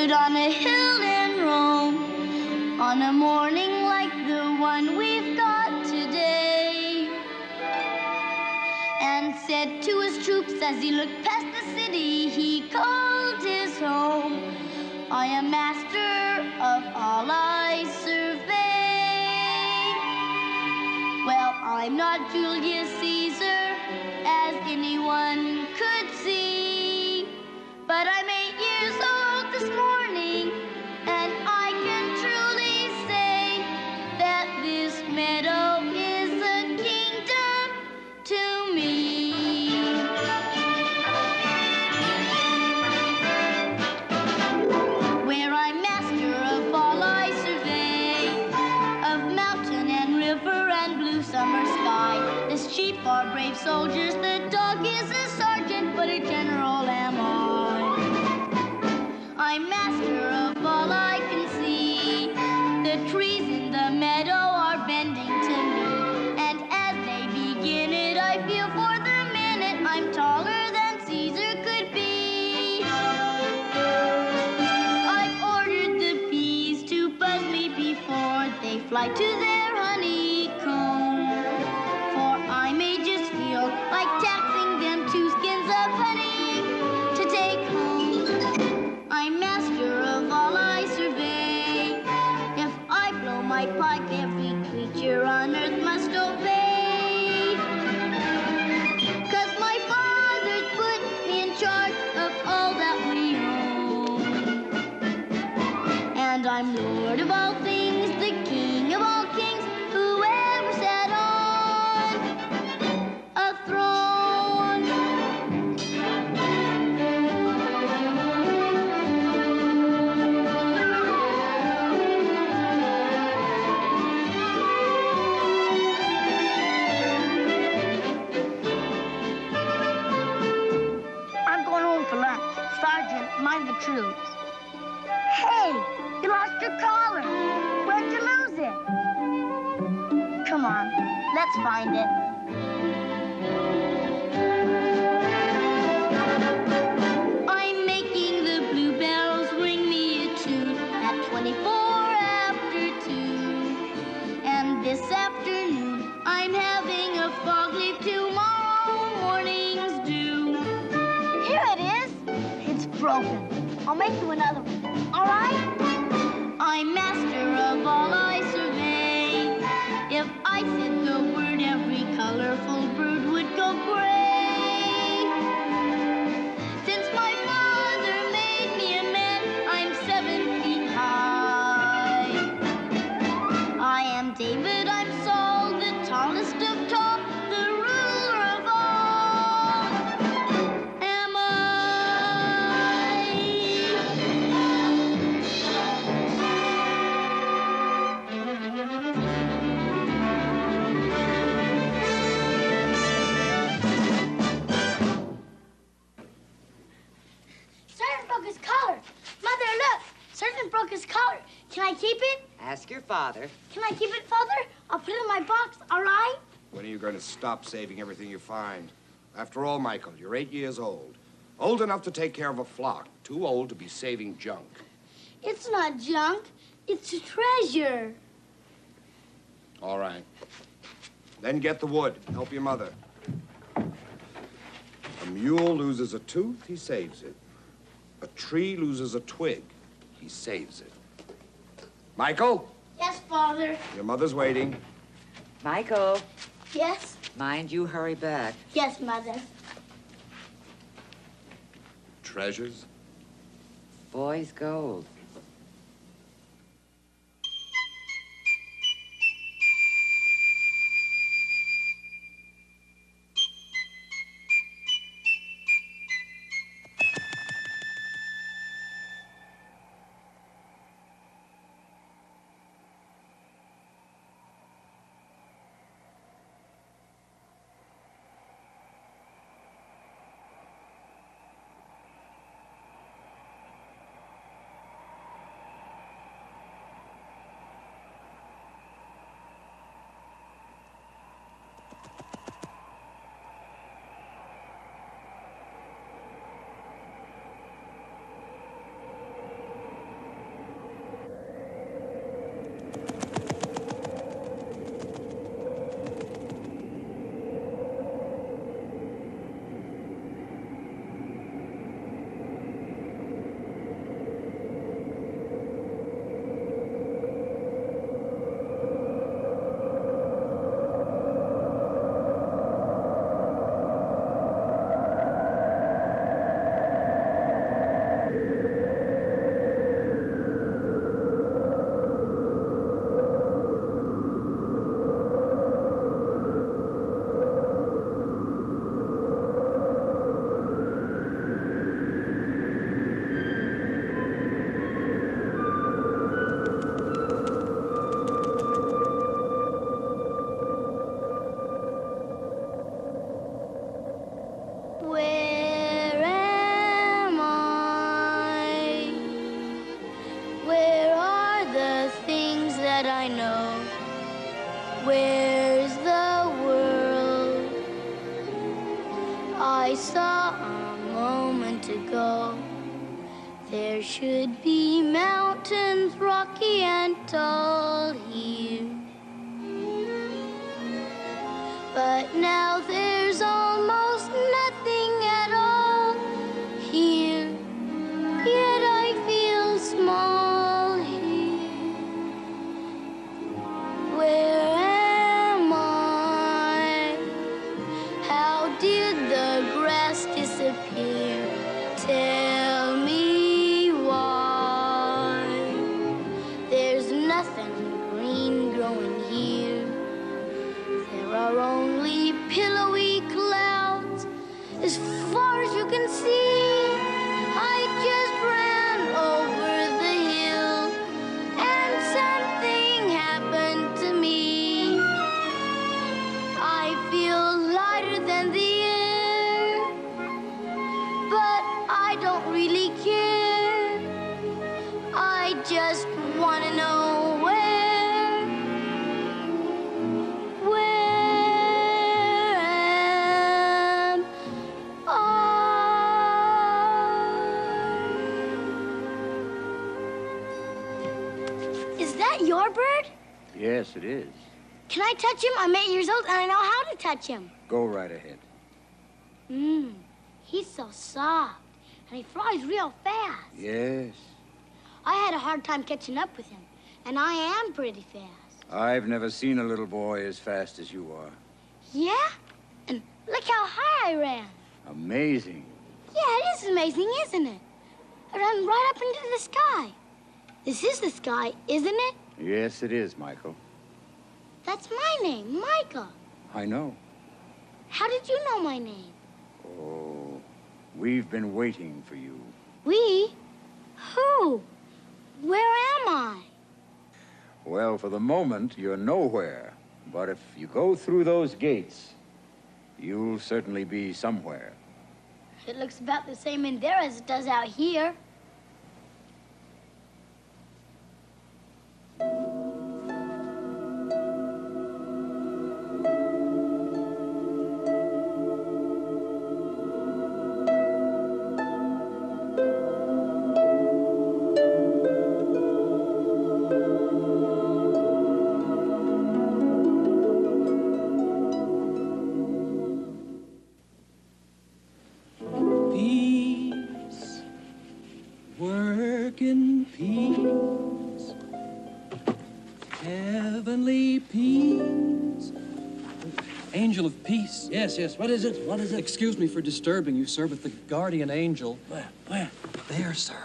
stood on a hill in Rome on a morning like the one we've got today, and said to his troops as he looked past the city he called his home, I am master of all I survey. Well, I'm not Julius Caesar, as anyone could see, but I'm 8 years old this morning, and I can truly say that this meadow is a kingdom to me. Where I'm master of all I survey, of mountain and river and blue summer sky. The sheep are brave soldiers, the dog is a sergeant, but a general am I. I'm master of all I can see. The trees in the meadow are bending to me, and as they begin it, I feel for the minute I'm taller than Caesar could be. I've ordered the bees to buzz me before they fly to their honeycomb, for I may just feel like taxing them 2 skins of honey to take home. I'm master of all I survey. If I blow my pipe, every creature on earth must obey. 'Cause my father's put me in charge of all that we own. And I'm lord of all things, the king of all kings, who ever sat on a throne. I'm going home for lunch. Sergeant, mind the troops. Hey, you lost your collar. Where'd you lose it? Come on, let's find it. I'm making the bluebells ring me a tune at 24 after 2. And this afternoon, I'm having a fog leaf tomorrow morning's due. Here it is. It's broken. I'll make you another one. All right? I'm master of all I survey. If I said the word, every colorful bird would go gray. Since my father made me a man, I'm 7 feet high. I am David, I'm Saul, the tallest of tall, the ruler of all. Am I? Sergeant broke his collar. Mother, look. Sergeant broke his collar. Can I keep it? Ask your father. Can I keep it, Father? I'll put it in my box, all right? When are you going to stop saving everything you find? After all, Michael, you're 8 years old. Old enough to take care of a flock. Too old to be saving junk. It's not junk. It's a treasure. All right. Then get the wood. Help your mother. A mule loses a tooth, he saves it. A tree loses a twig, he saves it. Michael, Yes, Father. your mother's waiting. Michael, Yes? mind you hurry back. Yes, Mother. Treasures? Boy's gold. I saw a moment ago. There should be mountains rocky and tall here. But now there's almost nothing at all here. Yet I feel small here. Where am I? How did the grass disappear? Tell me why. There's nothing green growing here. There are only pillowy clouds as far as you can see. I just ran over the hill and something happened to me. I feel lighter than the air, but I don't really care. I just want to know where am I? Is that your bird? Yes, it is. Can I touch him? I'm 8 years old and I know how to touch him. Go right ahead. He's so soft and he flies real fast. Yes. I had a hard time catching up with him, and I am pretty fast. I've never seen a little boy as fast as you are. Yeah? And look how high I ran. Amazing. Yeah, it is amazing, isn't it? I ran right up into the sky. This is the sky, isn't it? Yes, it is, Michael. That's my name, Michael. I know. How did you know my name? Oh, we've been waiting for you. We? Who? Where am I? Well, for the moment, you're nowhere. But if you go through those gates, you'll certainly be somewhere. It looks about the same in there as it does out here. Angel of peace. Yes, yes. What is it? What is it? Excuse me for disturbing you, sir, but the guardian angel... Where? There, sir.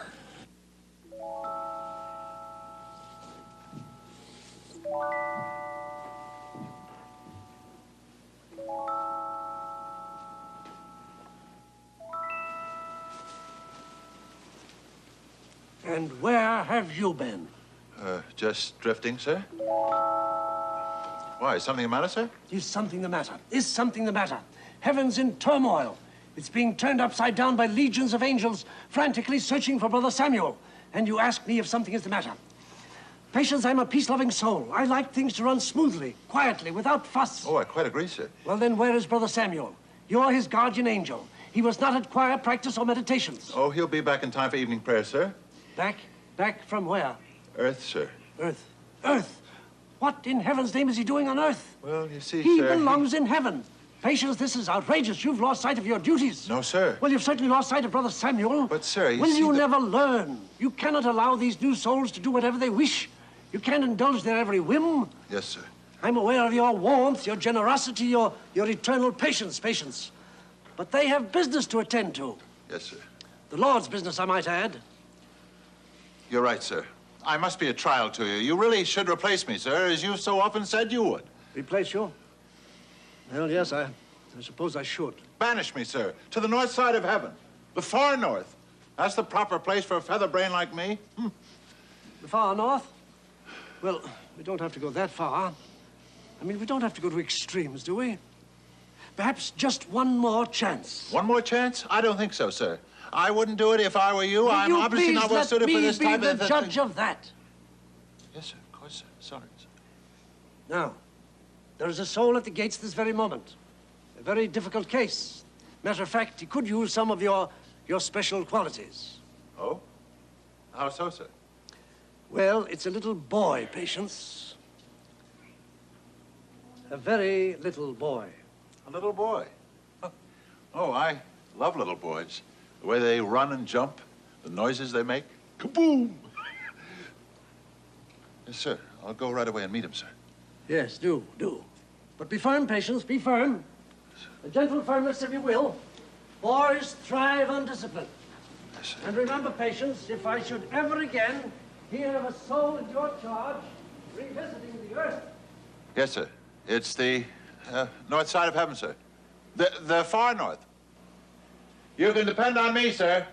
And where have you been? Just drifting, sir. Why, is something the matter, sir? Is something the matter? Is something the matter? Heaven's in turmoil. It's being turned upside down by legions of angels frantically searching for Brother Samuel. And you ask me if something is the matter. Patience, I'm a peace-loving soul. I like things to run smoothly, quietly, without fuss. Oh, I quite agree, sir. Well, then where is Brother Samuel? You're his guardian angel. He was not at choir practice or meditations. Oh, he'll be back in time for evening prayer, sir. Back? Back from where? Earth, sir. Earth. Earth? What in heaven's name is he doing on Earth? Well, you see, He sir... belongs in heaven. Patience, this is outrageous. You've lost sight of your duties. No, sir. Well, you've certainly lost sight of Brother Samuel. But, sir, Will you never learn? You cannot allow these new souls to do whatever they wish. You can't indulge their every whim. Yes, sir. I'm aware of your warmth, your generosity, your eternal patience. But they have business to attend to. Yes, sir. The Lord's business, I might add. You're right, sir. I must be a trial to you. You really should replace me, sir, as you so often said you would. Replace you? Well, yes, I suppose I should. Banish me, sir, to the north side of heaven. The far north. That's the proper place for a feather brain like me. The far north? Well, we don't have to go that far. I mean, we don't have to go to extremes, do we? Perhaps just one more chance. One more chance? I don't think so, sir. I wouldn't do it if I were you. I'm obviously not well suited for this type of... Will you please let me be the judge of that? Yes, sir. Of course, sir. Sorry, sir. Now, there is a soul at the gates this very moment. A very difficult case. Matter of fact, he could use some of your special qualities. Oh? How so, sir? Well, it's a little boy, Patience. A very little boy. A little boy? Oh, I love little boys. The way they run and jump, the noises they make. Kaboom! Yes, sir. I'll go right away and meet him, sir. Yes, do. But be firm, Patience, be firm. A gentle firmness, if you will. Boys thrive on discipline. Yes, sir. And remember, Patience, if I should ever again hear of a soul in your charge revisiting the earth. Yes, sir. It's the north side of heaven, sir. The far north. You can depend on me, sir.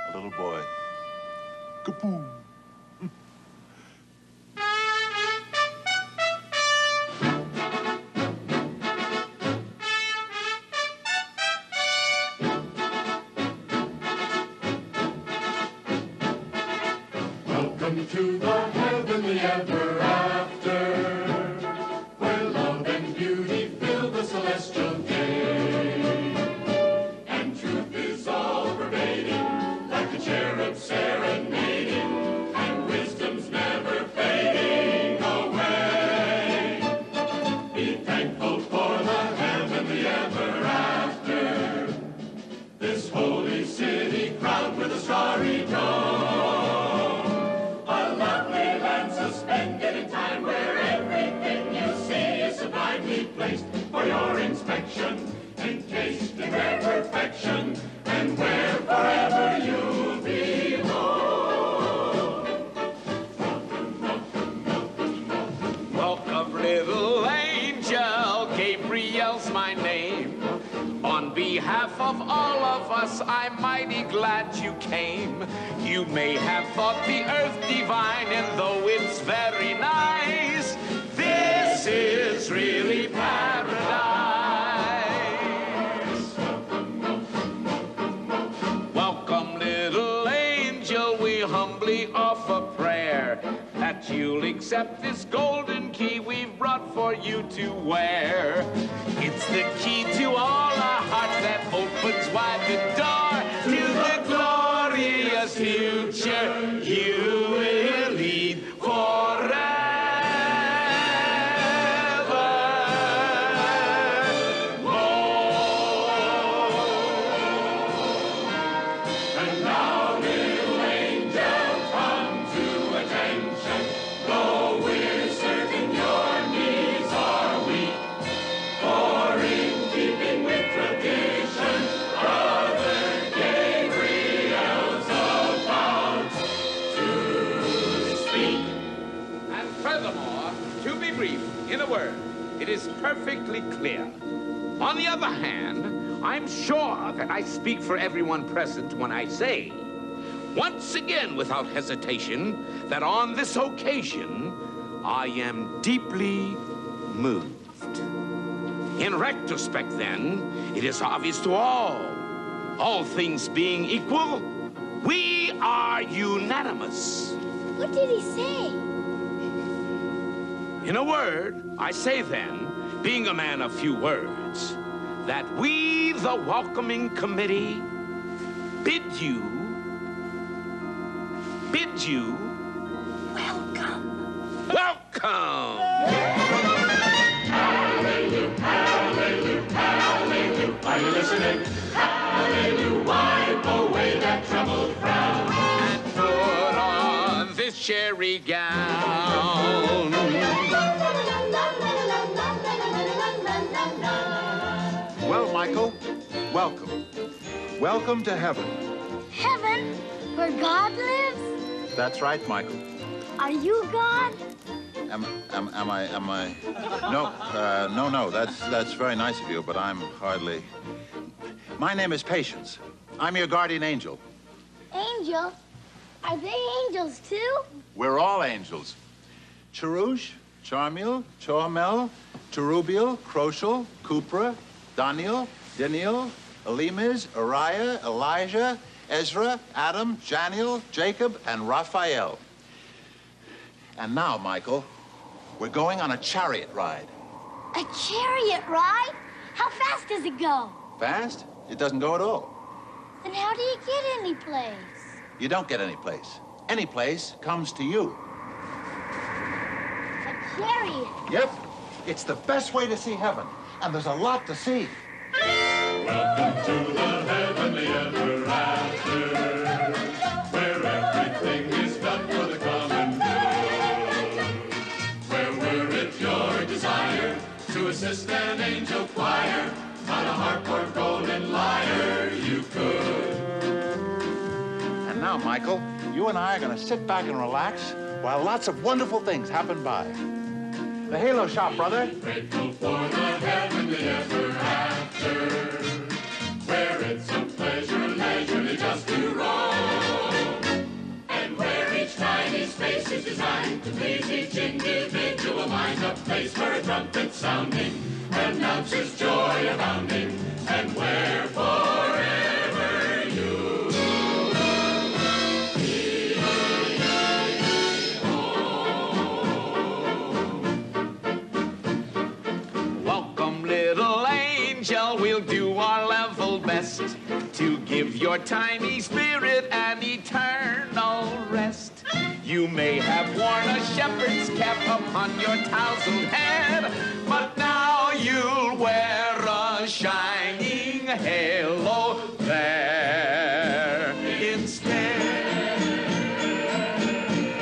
A little boy. Kaboom. Welcome to the heavenly ever after, where love and beauty fill the celestial day. And truth is all pervading, like the cherub serenading, and wisdom's never fading away. Be thankful for the heavenly ever after, this holy city crowned with a starry dome. Suspended in time where everything you see is sublimely placed for your inspection, encased in rare perfection, and where forever you'll be home. Welcome, little angel, Gabriel's my name. On behalf of all of us, I'm mighty glad you came. You may have thought the earth divine, and though it's very nice, this is really paradise. Welcome, little angel, we humbly offer prayer that you'll accept this golden key we've brought for you to wear. It's the key to all our hearts that opens wide the door to the glorious future you will lead forever. And now, little angel, come to attention. Though we're certain your needs are weak, for in keeping with tradition, Brother Gabriel's about to speak. And furthermore, to be brief, in a word, it is perfectly clear. On the other hand, I'm sure that I speak for everyone present when I say, once again without hesitation, that on this occasion, I am deeply moved. In retrospect, then, it is obvious to all things being equal, we are unanimous. What did he say? In a word, I say then, being a man of few words, that we, the welcoming committee, bid you welcome. Hallelujah, hallelujah, hallelujah. Are you listening? Hallelujah, wipe away that troubled frown. And put on this cherry gown. Well, Michael, welcome. Welcome to heaven. Heaven? Where God lives? That's right, Michael. Are you God? Am I? No. That's very nice of you, but I'm hardly. My name is Patience. I'm your guardian angel. Angel? Are they angels too? We're all angels. Charouche, Charmiel, Chormel, Cherubiel, Crochel, Cupra, Daniel, Diniel, Elimas, Uriah, Elijah, Ezra, Adam, Janiel, Jacob, and Raphael. And now, Michael, we're going on a chariot ride. A chariot ride? How fast does it go? Fast? It doesn't go at all. Then how do you get any place? You don't get any place. Any place comes to you. A chariot? Yep. It's the best way to see heaven. And there's a lot to see. Welcome to the heavenly ever after, where everything is done for the common good. Where were it your desire to assist an angel choir on a harp or golden lyre you could. And now, Michael, you and I are going to sit back and relax while lots of wonderful things happen by. The Halo Shop, brother. Grateful for the heavenly ever after, where it's a pleasure leisurely just to roam, and where each tiny space is designed to please each individual mind. A place where a trumpet sounding announces joy abounding, and where forever you be home. Welcome, little angel. We'll do our level best to give your tiny spirit an eternal rest. You may have worn a shepherd's cap upon your tousled head, but now you'll wear a shining halo there instead.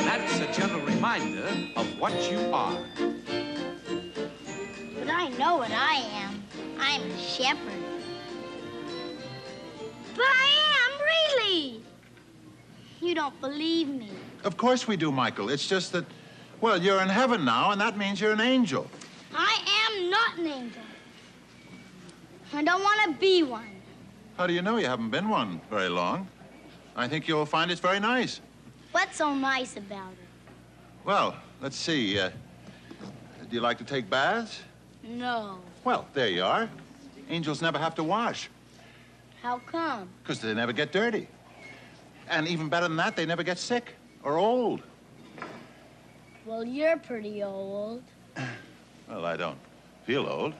That's a gentle reminder of what you are. But I know what I am. I'm a shepherd. But I am, really. You don't believe me. Of course we do, Michael. It's just that, well, you're in heaven now, and that means you're an angel. I am not an angel. I don't want to be one. How do you know? You haven't been one very long. I think you'll find it's very nice. What's so nice about it? Well, let's see. Do you like to take baths? No. Well, there you are. Angels never have to wash, How come? because they never get dirty. And even better than that, they never get sick or old. Well, you're pretty old. Well, I don't feel old.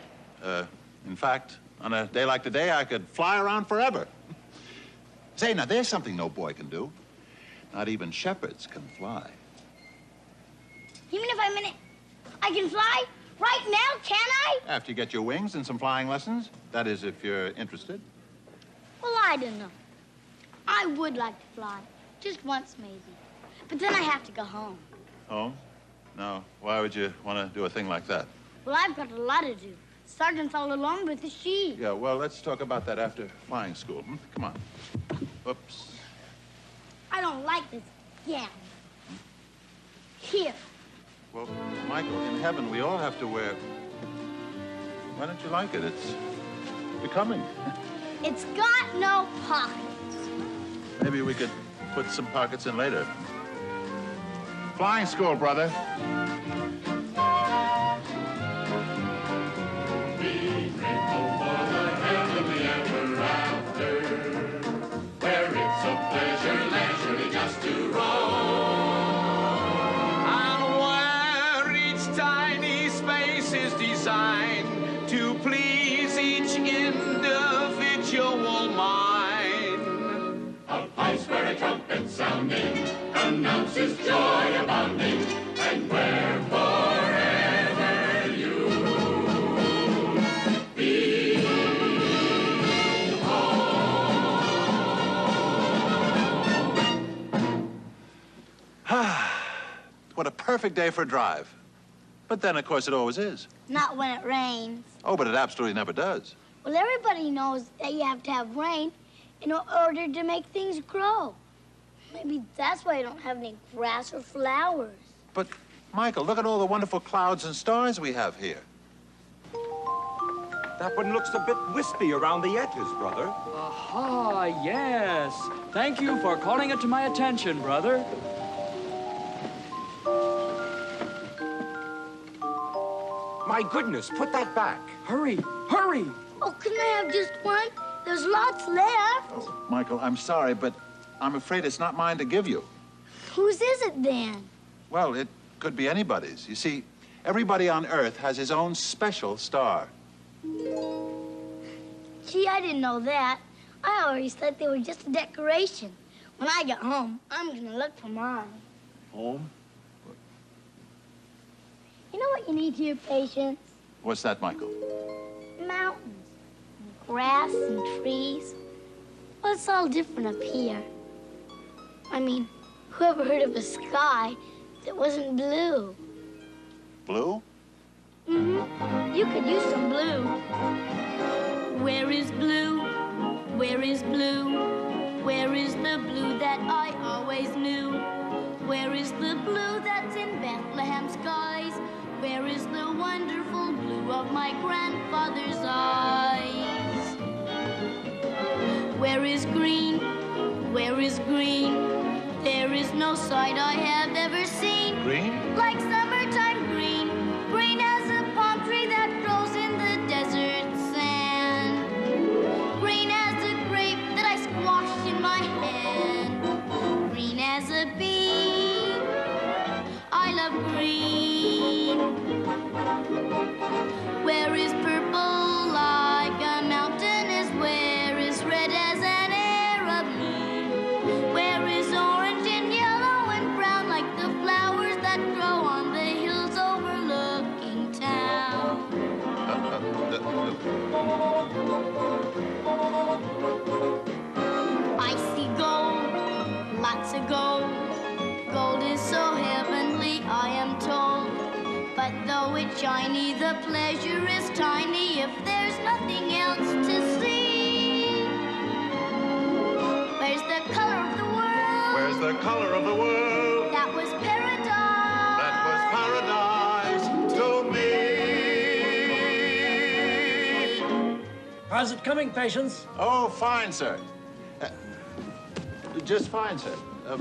In fact, on a day like today, I could fly around forever. Say, now, there's something no boy can do. Not even shepherds can fly. You mean if I can fly right now, can I? After you get your wings and some flying lessons. That is, if you're interested. Well, I don't know. I would like to fly. Just once, maybe. But then I have to go home. Home? No. Why would you want to do a thing like that? Well, I've got a lot to do. Sergeant's all alone with the sheep. Yeah, well, let's talk about that after flying school. Come on. Whoops. I don't like this gown. Here. Well, Michael, in heaven, we all have to wear... Why don't you like it? It's becoming. It's got no pockets. Maybe we could put some pockets in later. Flying school, brother. Be grateful for the heavenly ever after, where it's a pleasure leisurely just to roam, And where each tiny space is designed to please each individual mind. a place where a trumpet sounding announces joy abounding, and where forever you be home. What a perfect day for a drive. But then, of course, it always is. Not when it rains. Oh, but it absolutely never does. Well, everybody knows that you have to have rain in order to make things grow. Maybe that's why you don't have any grass or flowers. But, Michael, look at all the wonderful clouds and stars we have here. That one looks a bit wispy around the edges, brother. Aha, yes. Thank you for calling it to my attention, brother. My goodness, put that back. Hurry, hurry! Oh, couldn't I have just one? There's lots left. Oh, Michael, I'm sorry, but I'm afraid it's not mine to give you. Whose is it then? Well, it could be anybody's. You see, Everybody on Earth has his own special star. Gee, I didn't know that. I always thought they were just a decoration. When I get home, I'm gonna look for mine. Home? You know what you need here, Patience? What's that, Michael? Mountains, and grass, and trees. Well, it's all different up here. I mean, who ever heard of a sky that wasn't blue? Blue? Mm-hmm. You could use some blue. Where is blue? Where is blue? Where is the blue that I always knew? Where is the blue that's in Bethlehem skies? Where is the wonderful blue of my grandfather's eyes? Where is green? Where is green? There is no sight I have ever seen. Green? Like summertime green. Green as a palm tree that grows in the desert sand. Green as a grape that I squash in my hand. Green as a bean. I love green. Where is purple like a mountain is where is red as an Arab moon. Where is orange and yellow and brown like the flowers that grow on the hills overlooking town. I see gold, lots of gold. Gold is so heavenly, I am told. But though it's shiny, the pleasure is tiny if there's nothing else to see. Where's the color of the world? Where's the color of the world? That was paradise. That was paradise to me. How's it coming, Patience? Oh, fine, sir. Just fine, sir.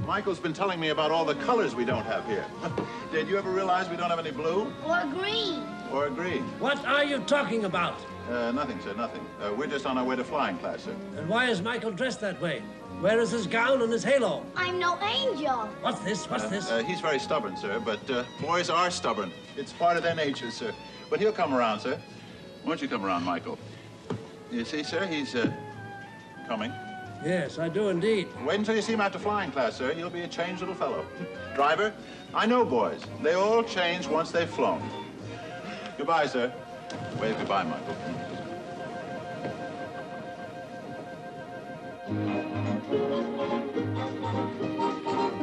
Michael's been telling me about all the colors we don't have here. Did you ever realize we don't have any blue? Or green. Or green? What are you talking about? Nothing, sir, nothing. We're just on our way to flying class, sir. And why is Michael dressed that way? Where is his gown and his halo? I'm no angel. What's this? What's this? He's very stubborn, sir, but boys are stubborn. It's part of their nature, sir. But he'll come around, sir. Won't you come around, Michael? You see, sir, he's coming. Yes, I do indeed. Wait until you see him after flying class, sir. He'll be a changed little fellow. Driver, I know boys. They all change once they've flown. Goodbye, sir. Wave goodbye, Michael.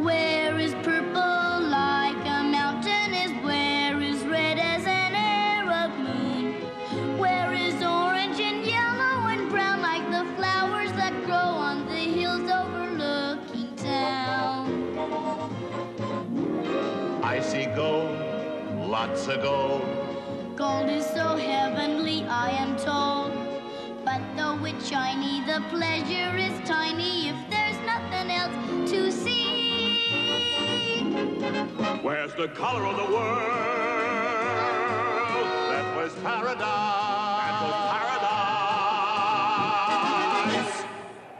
Where is purple like a mountain is where is red as an Arab moon. Where is orange and yellow and brown like the flowers that grow on the hills overlooking town. I see gold, lots of gold. Gold is so heavenly, I am told. But though it's shiny, the pleasure is tiny if there's nothing else to see. Where's the color of the world? That was paradise. That was paradise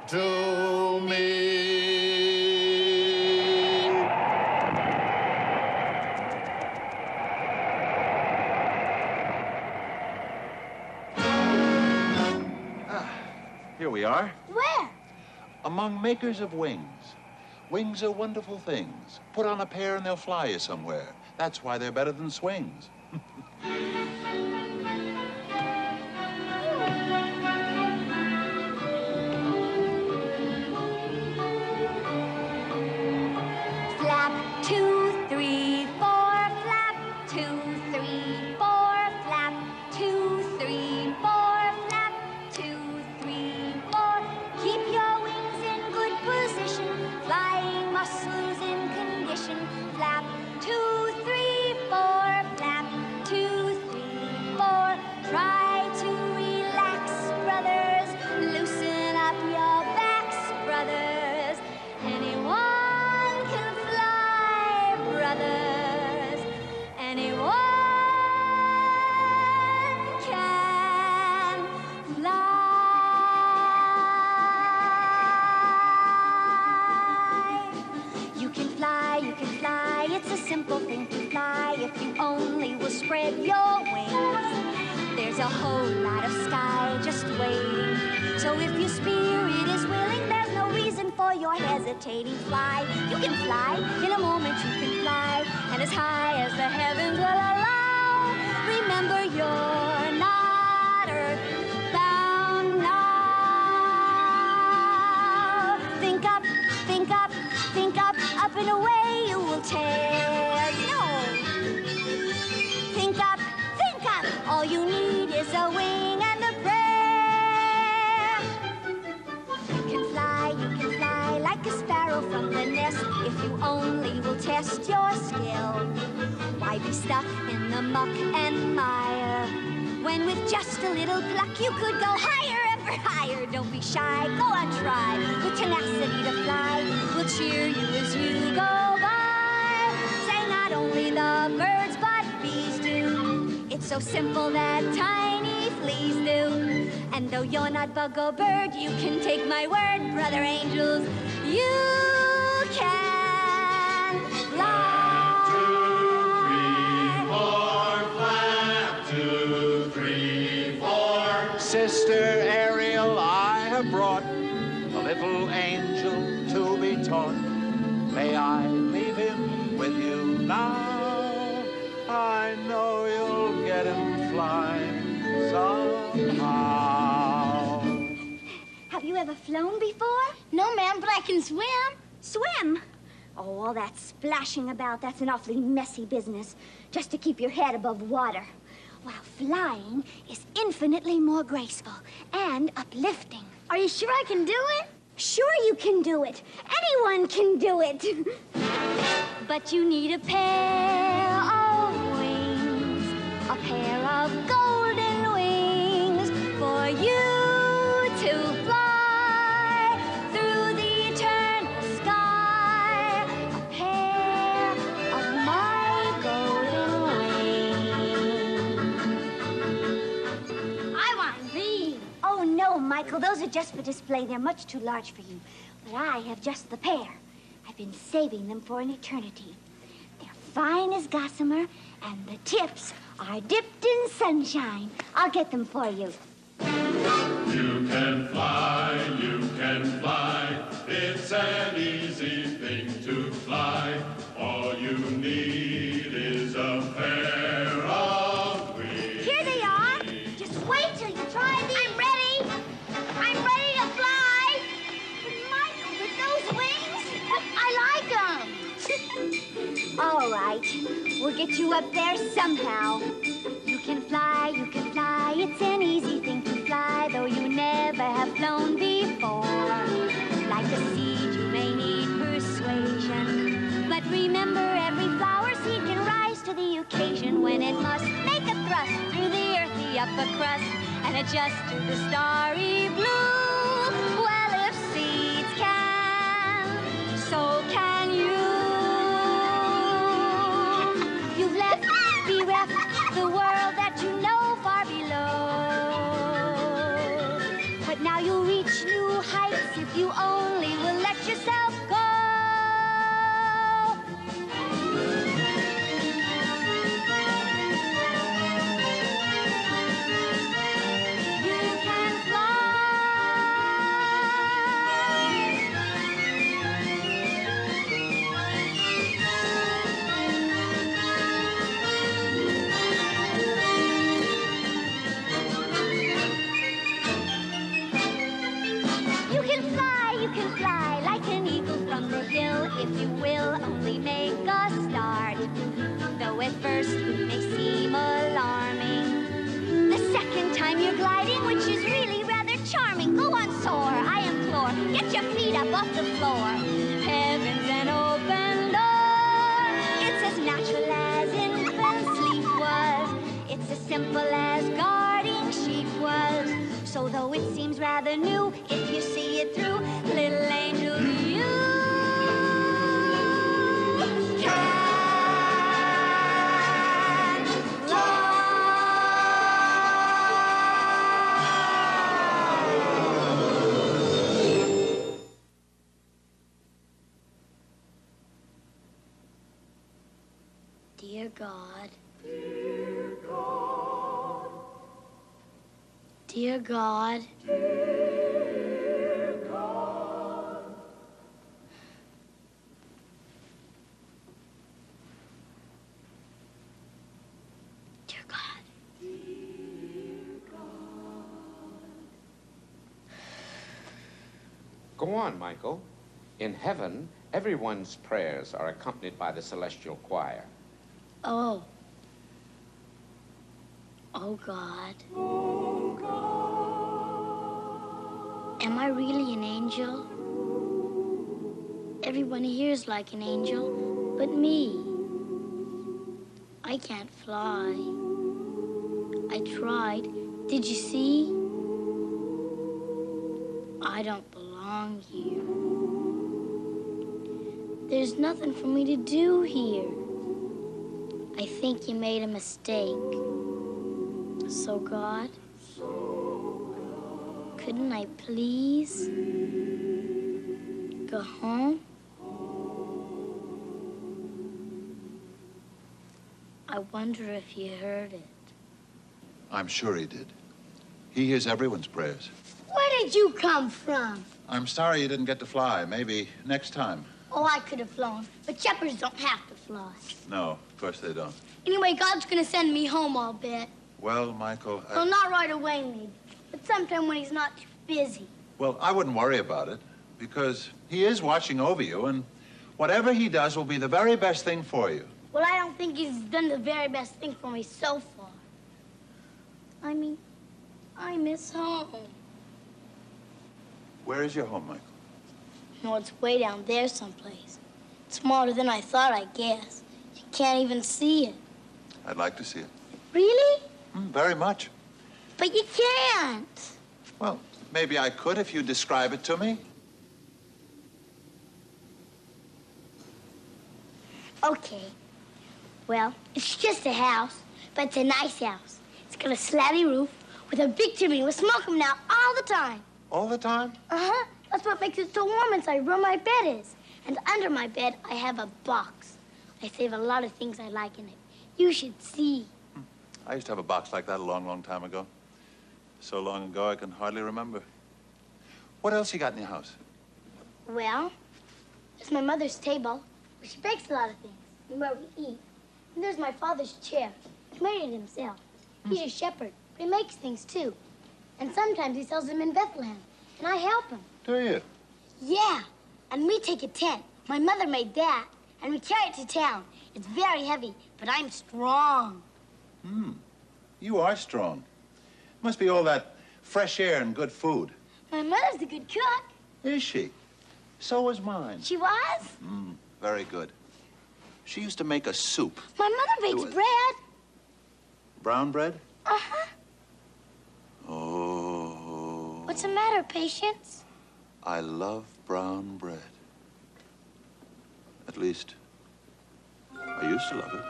To me. Here we are. Where? Among makers of wings. Wings are wonderful things. Put on a pair and they'll fly you somewhere. That's why they're better than swings. Flap 2, 3, 4. Flap 2, 3, 4. Flap 2, 3, 4. Flap 2, 3, 4. Keep your wings in good position. Flying muscles in condition. Flap 2, 3, 4. Flap 2, 3, 4. Try to relax, brothers. Loosen up your backs, brothers. Anyone can fly, brothers. Anyone only will spread your wings. There's a whole lot of sky just waiting. So if your spirit is willing, there's no reason for your hesitating. Fly, you can fly. In a moment you can fly. And as high as the heavens will allow. Remember you're not earthbound now. Think up, think up, think up, up and away you will tear. No. Think up, think up. All you need is a wing and a prayer. You can fly like a sparrow from the nest if you only will test your skill. Why be stuck in the muck and mire when with just a little pluck you could go higher, ever higher? Don't be shy, go on, try. With tenacity to fly, we'll cheer you as you go by. Say not only the birds but bees do. It's so simple that tiny fleas do. And though you're not bug or bird, you can take my word, brother angels, you can fly. Flap, 2, 3, 4. Sister Ariel, I have brought a little angel to be taught. May I leave him with you now? I know you'll get him flying somehow. Have you ever flown before? No, ma'am, but I can swim. Swim? Oh, all that splashing about, that's an awfully messy business, just to keep your head above water. While flying is infinitely more graceful and uplifting. Are you sure I can do it? Sure you can do it. Anyone can do it. But you need a pair of wings, a pair of golden wings for you to fly through the eternal sky. A pair of my golden wings. I want these. Oh, no, Michael, those are just for display. They're much too large for you. But I have just the pair. I've been saving them for an eternity. They're fine as gossamer, and the tips are dipped in sunshine. I'll get them for you. You can fly, you can fly. It's an easy thing to fly. All you need is a pair of wings. Here they are. Just wait till you try these. I'm ready. I'm ready to fly. But Michael, with those wings, I like them. all right. We'll get you up there somehow. You can fly, you can fly. It's an easy thing to fly, though you never have flown before. Like a seed, you may need persuasion. But remember, every flower seed can rise to the occasion when it must make a thrust through the earthy upper crust and adjust to the starry blue. Well, if seeds can, so can you. You've left, bereft the world that you know far below. But now you'll reach new heights if you only will let yourself go. You can You can fly like an eagle from the hill if you will only make a start. Though at first it may seem alarming, the second time you're gliding, which is really rather charming. Go on, soar, I implore. Get your feet up off the floor. Heaven's an open door. It's as natural as infant sleep was. It's as simple as guarding sheep was. So though it seems rather new, if you see it through, little angel, you can fly. Dear God, Dear God. Go on, Michael. In heaven, everyone's prayers are accompanied by the celestial choir. Oh. Oh, God. Am I really an angel? Everyone here is like an angel, but me. I can't fly. I tried. Did you see? I don't belong here. There's nothing for me to do here. I think you made a mistake. So, God, couldn't I please go home? I wonder if you heard it. I'm sure he did. He hears everyone's prayers. Where did you come from? I'm sorry you didn't get to fly. Maybe next time. Oh, I could have flown, but shepherds don't have to fly. No, of course they don't. Anyway, God's gonna send me home, I'll bet. Well, Michael, Well, not right away, maybe, but sometime when he's not too busy. Well, I wouldn't worry about it, because he is watching over you, and whatever he does will be the very best thing for you. Well, I don't think he's done the very best thing for me so far. I mean, I miss home. Where is your home, Michael? No, it's way down there someplace. It's smaller than I thought, I guess. You can't even see it. I'd like to see it. Really? Very much. But you can't. Well, maybe I could if you describe it to me. Okay. Well, it's just a house, but it's a nice house. It's got a slatty roof with a big chimney with smoke coming out all the time. All the time? Uh-huh. That's what makes it so warm inside where my bed is. And under my bed, I have a box. I save a lot of things I like in it. You should see. I used to have a box like that a long, long time ago. So long ago, I can hardly remember. What else you got in your house? Well, there's my mother's table, where she bakes a lot of things, and where we eat. And there's my father's chair. He made it himself. He's a shepherd, but he makes things, too. And sometimes he sells them in Bethlehem, and I help him. Do you? Yeah, and we take a tent. My mother made that, and we carry it to town. It's very heavy, but I'm strong. You are strong. Must be all that fresh air and good food. My mother's a good cook. Is she? So was mine. She was? Very good. She used to make a soup. My mother bakes bread. Brown bread? Uh-huh. Oh. What's the matter, Patience? I love brown bread. At least, I used to love it.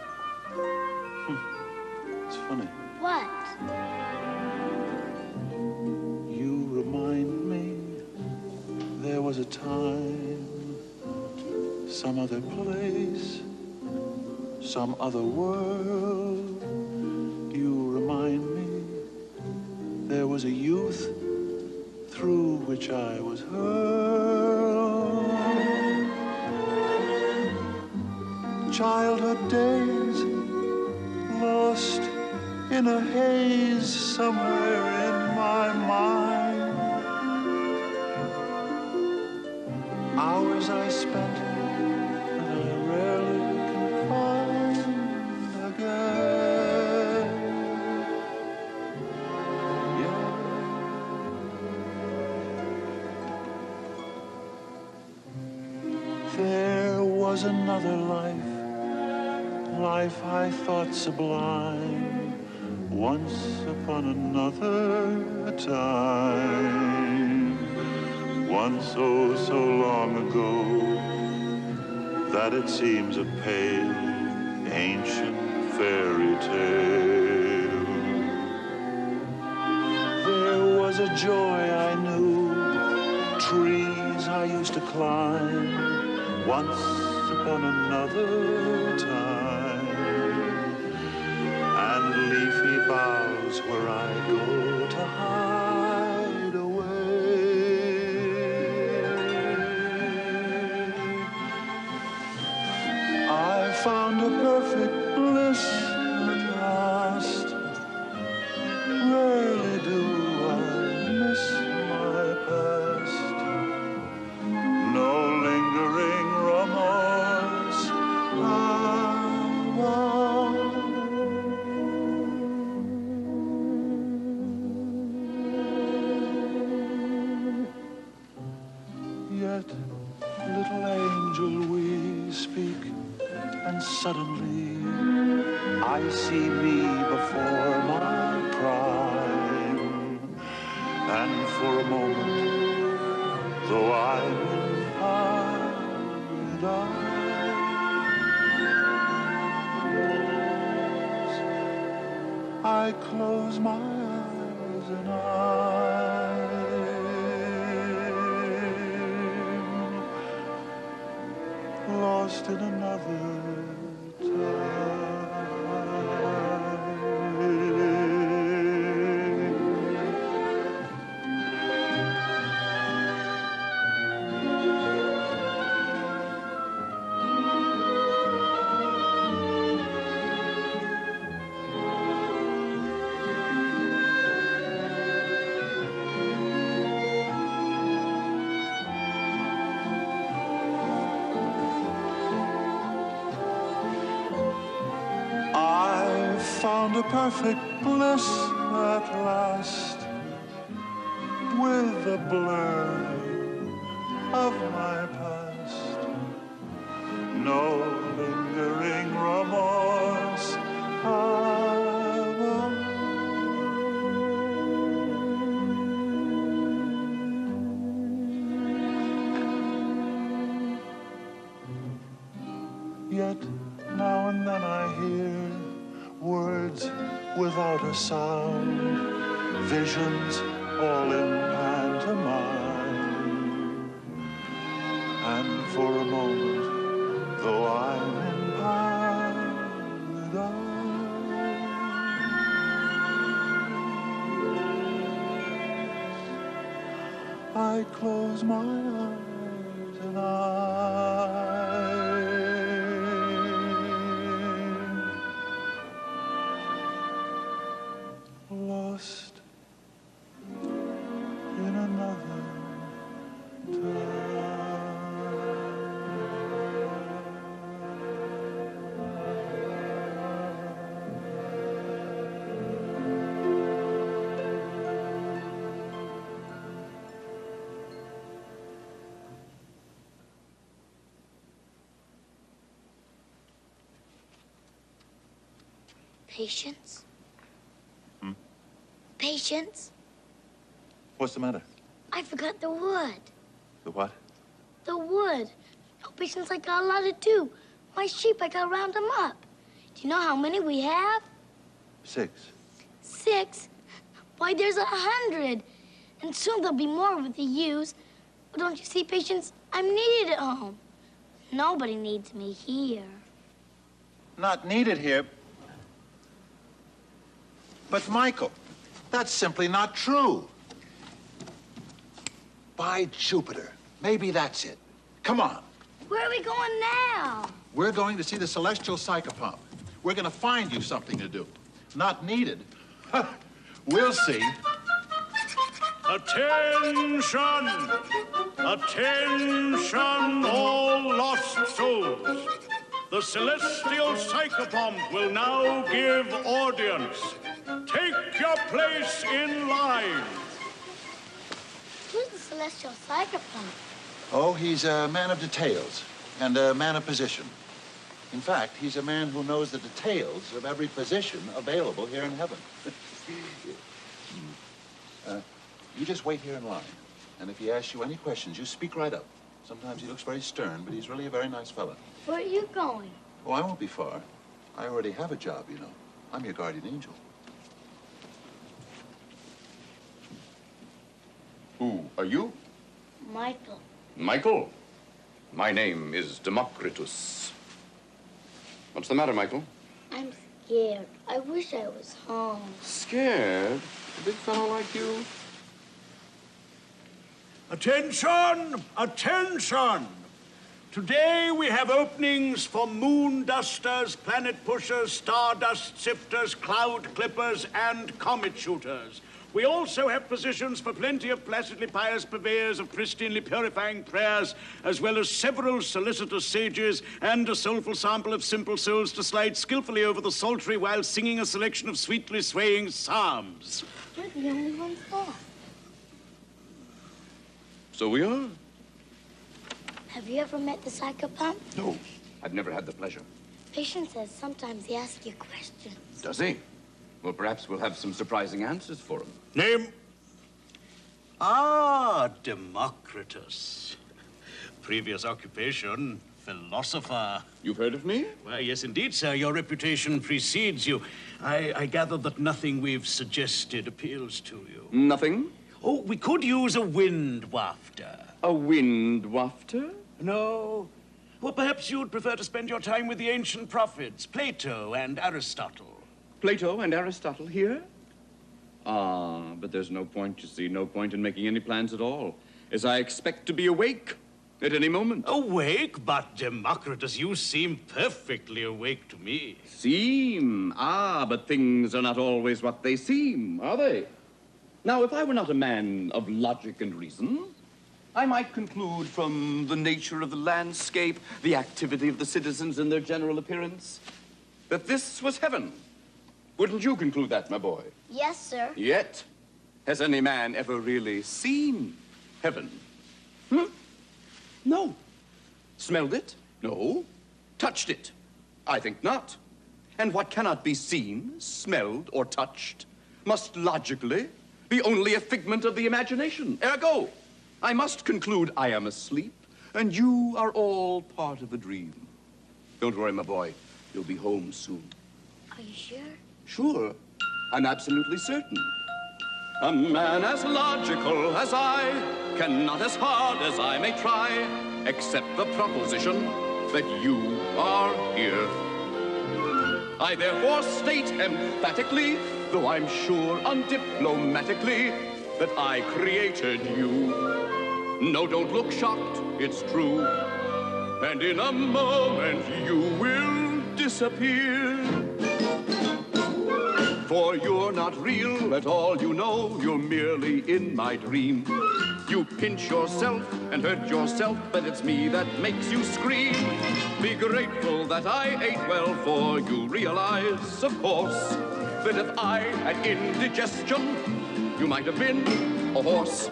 It's funny. What? You remind me there was a time, some other place, some other world. You remind me there was a youth through which I was hurled. Childhood days lost in a haze somewhere in my mind. Hours I spent that I rarely can find again. Yeah. There was another life I thought sublime, once upon another time. Once, oh, so long ago, that it seems a pale, ancient fairy tale. There was a joy I knew, trees I used to climb, once upon another time, and leafy boughs where I go to hide. suddenly I see me before my prime, and for a moment, though I'm in paradise, I close my eyes and I'm lost in another time. Found a perfect bliss at last, with the blur of my past. No lingering remorse. Yet now and then I hear words without a sound, visions all in pantomime. And for a moment, though I'm in paradise, I close my eyes and lost in another time. Patience? Patience? What's the matter? I forgot the wood. The what? The wood. No, Patience, I got a lot of too. My sheep, I gotta round them up. Do you know how many we have? 6. 6? Why, there's 100. And soon there'll be more with the ewes. But don't you see, Patience? I'm needed at home. Nobody needs me here. Not needed here. But, Michael, that's simply not true. By Jupiter, maybe that's it. Come on. Where are we going now? We're going to see the celestial psychopomp. We're going to find you something to do. Not needed. We'll see. Attention! Attention, all lost souls. The celestial psychopomp will now give audience. Take your place in line. Who's the celestial psychopomp? Oh, he's a man of details and a man of position. In fact, he's a man who knows the details of every position available here in heaven. You just wait here in line. And if he asks you any questions, you speak right up. Sometimes he looks very stern, but he's really a very nice fellow. Where are you going? Oh, I won't be far. I already have a job, you know. I'm your guardian angel. Who are you? Michael. Michael? My name is Democritus. What's the matter, Michael? I'm scared. I wish I was home. Scared? A big fellow like you? Attention! Attention! Today we have openings for moon dusters, planet pushers, stardust sifters, cloud clippers, and comet shooters. We also have positions for plenty of placidly pious purveyors of pristinely purifying prayers, as well as several solicitous sages and a soulful sample of simple souls to slide skillfully over the psaltery while singing a selection of sweetly swaying psalms. We're the only ones left. So we are. Have you ever met the psychopomp? No, I've never had the pleasure. Patient says sometimes he asks you questions. Does he? Well, perhaps we'll have some surprising answers for him. Name? Ah, Democritus. Previous occupation, philosopher. You've heard of me? Well, yes, indeed, sir. Your reputation precedes you. I gather that nothing we've suggested appeals to you. Nothing? Oh, we could use a wind wafter. A wind wafter? No. Well, perhaps you'd prefer to spend your time with the ancient prophets, Plato and Aristotle. Plato and Aristotle here? Ah, but there's no point, you see, no point in making any plans at all, as I expect to be awake at any moment. Awake? But, Democritus, you seem perfectly awake to me. Seem? Ah, but things are not always what they seem, are they? Now, if I were not a man of logic and reason, I might conclude from the nature of the landscape, the activity of the citizens and their general appearance, that this was heaven. Wouldn't you conclude that, my boy? Yes, sir. Yet, has any man ever really seen heaven? No. Smelled it? No. Touched it? I think not. And what cannot be seen, smelled, or touched must logically be only a figment of the imagination. Ergo, I must conclude I am asleep, and you are all part of a dream. Don't worry, my boy. You'll be home soon. Are you sure? Sure. I'm absolutely certain. A man as logical as I cannot, as hard as I may try, accept the proposition that you are here. I therefore state emphatically, though I'm sure undiplomatically, that I created you. No, don't look shocked, it's true. And in a moment you will disappear. For you're not real at all, you know, you're merely in my dream. You pinch yourself and hurt yourself, but it's me that makes you scream. Be grateful that I ate well, for you realize, of course, that if I had indigestion, you might have been a horse.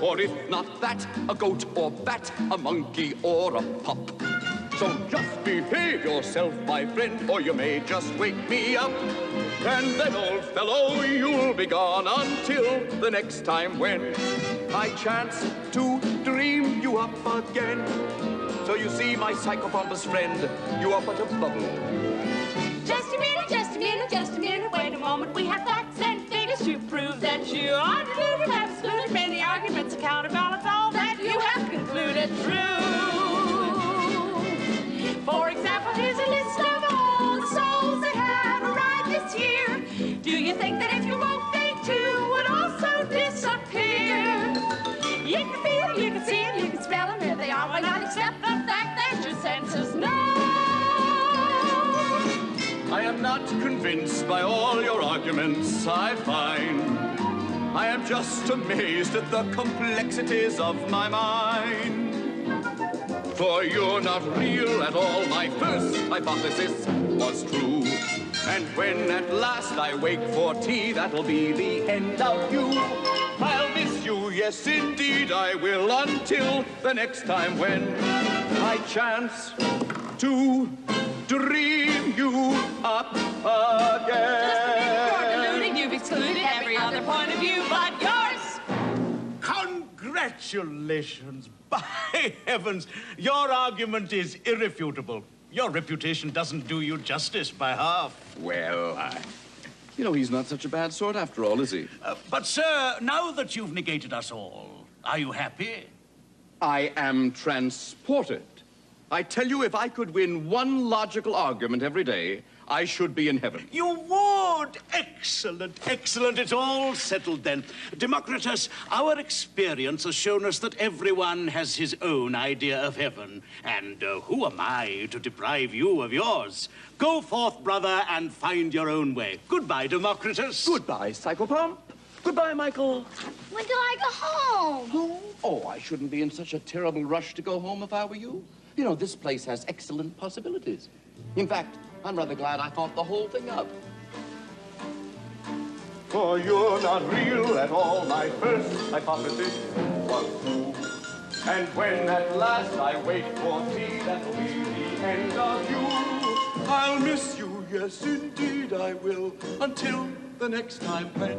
Or if not that, a goat or bat, a monkey or a pup. So just behave yourself, my friend, or you may just wake me up. And then, old fellow, you'll be gone until the next time when I chance to dream you up again. So you see, my psychopompous friend, you are but a bubble. Just a minute, just a minute, just a minute. Wait a moment, we have facts and figures to prove that you are deluded, have excluded many arguments to counterbalance all that you have concluded true. For example, here's a list of all the souls that have arrived this year. Do you think that if you woke, they too would also disappear? You can feel, you can see them, you can smell them. Here they are, why not accept the fact that your senses know? I am not convinced by all your arguments, I find. I am just amazed at the complexities of my mind. For you're not real at all, my first hypothesis was true. And when at last I wake for tea, that'll be the end of you. I'll miss you, yes indeed I will, until the next time when I chance to dream you up again. Just a minute, you're deluded, you've excluded every other point of view but yours. Congratulations. By heavens, your argument is irrefutable. Your reputation doesn't do you justice by half. Well, you know, he's not such a bad sort after all, is he? But, sir, now that you've negated us all, are you happy? I am transported. I tell you, if I could win one logical argument every day, I should be in heaven. You would! Excellent, excellent. It's all settled then. Democritus, our experience has shown us that everyone has his own idea of heaven. And who am I to deprive you of yours? Go forth, brother, and find your own way. Goodbye, Democritus. Goodbye, Psychopomp. Goodbye, Michael. When do I go home? Home? Oh, I shouldn't be in such a terrible rush to go home if I were you. You know, this place has excellent possibilities. In fact, I'm rather glad I thought the whole thing up. For you're not real at all, my first hypothesis was true. And when at last I wait for tea, that'll be the end of you. I'll miss you, yes, indeed I will, until the next time when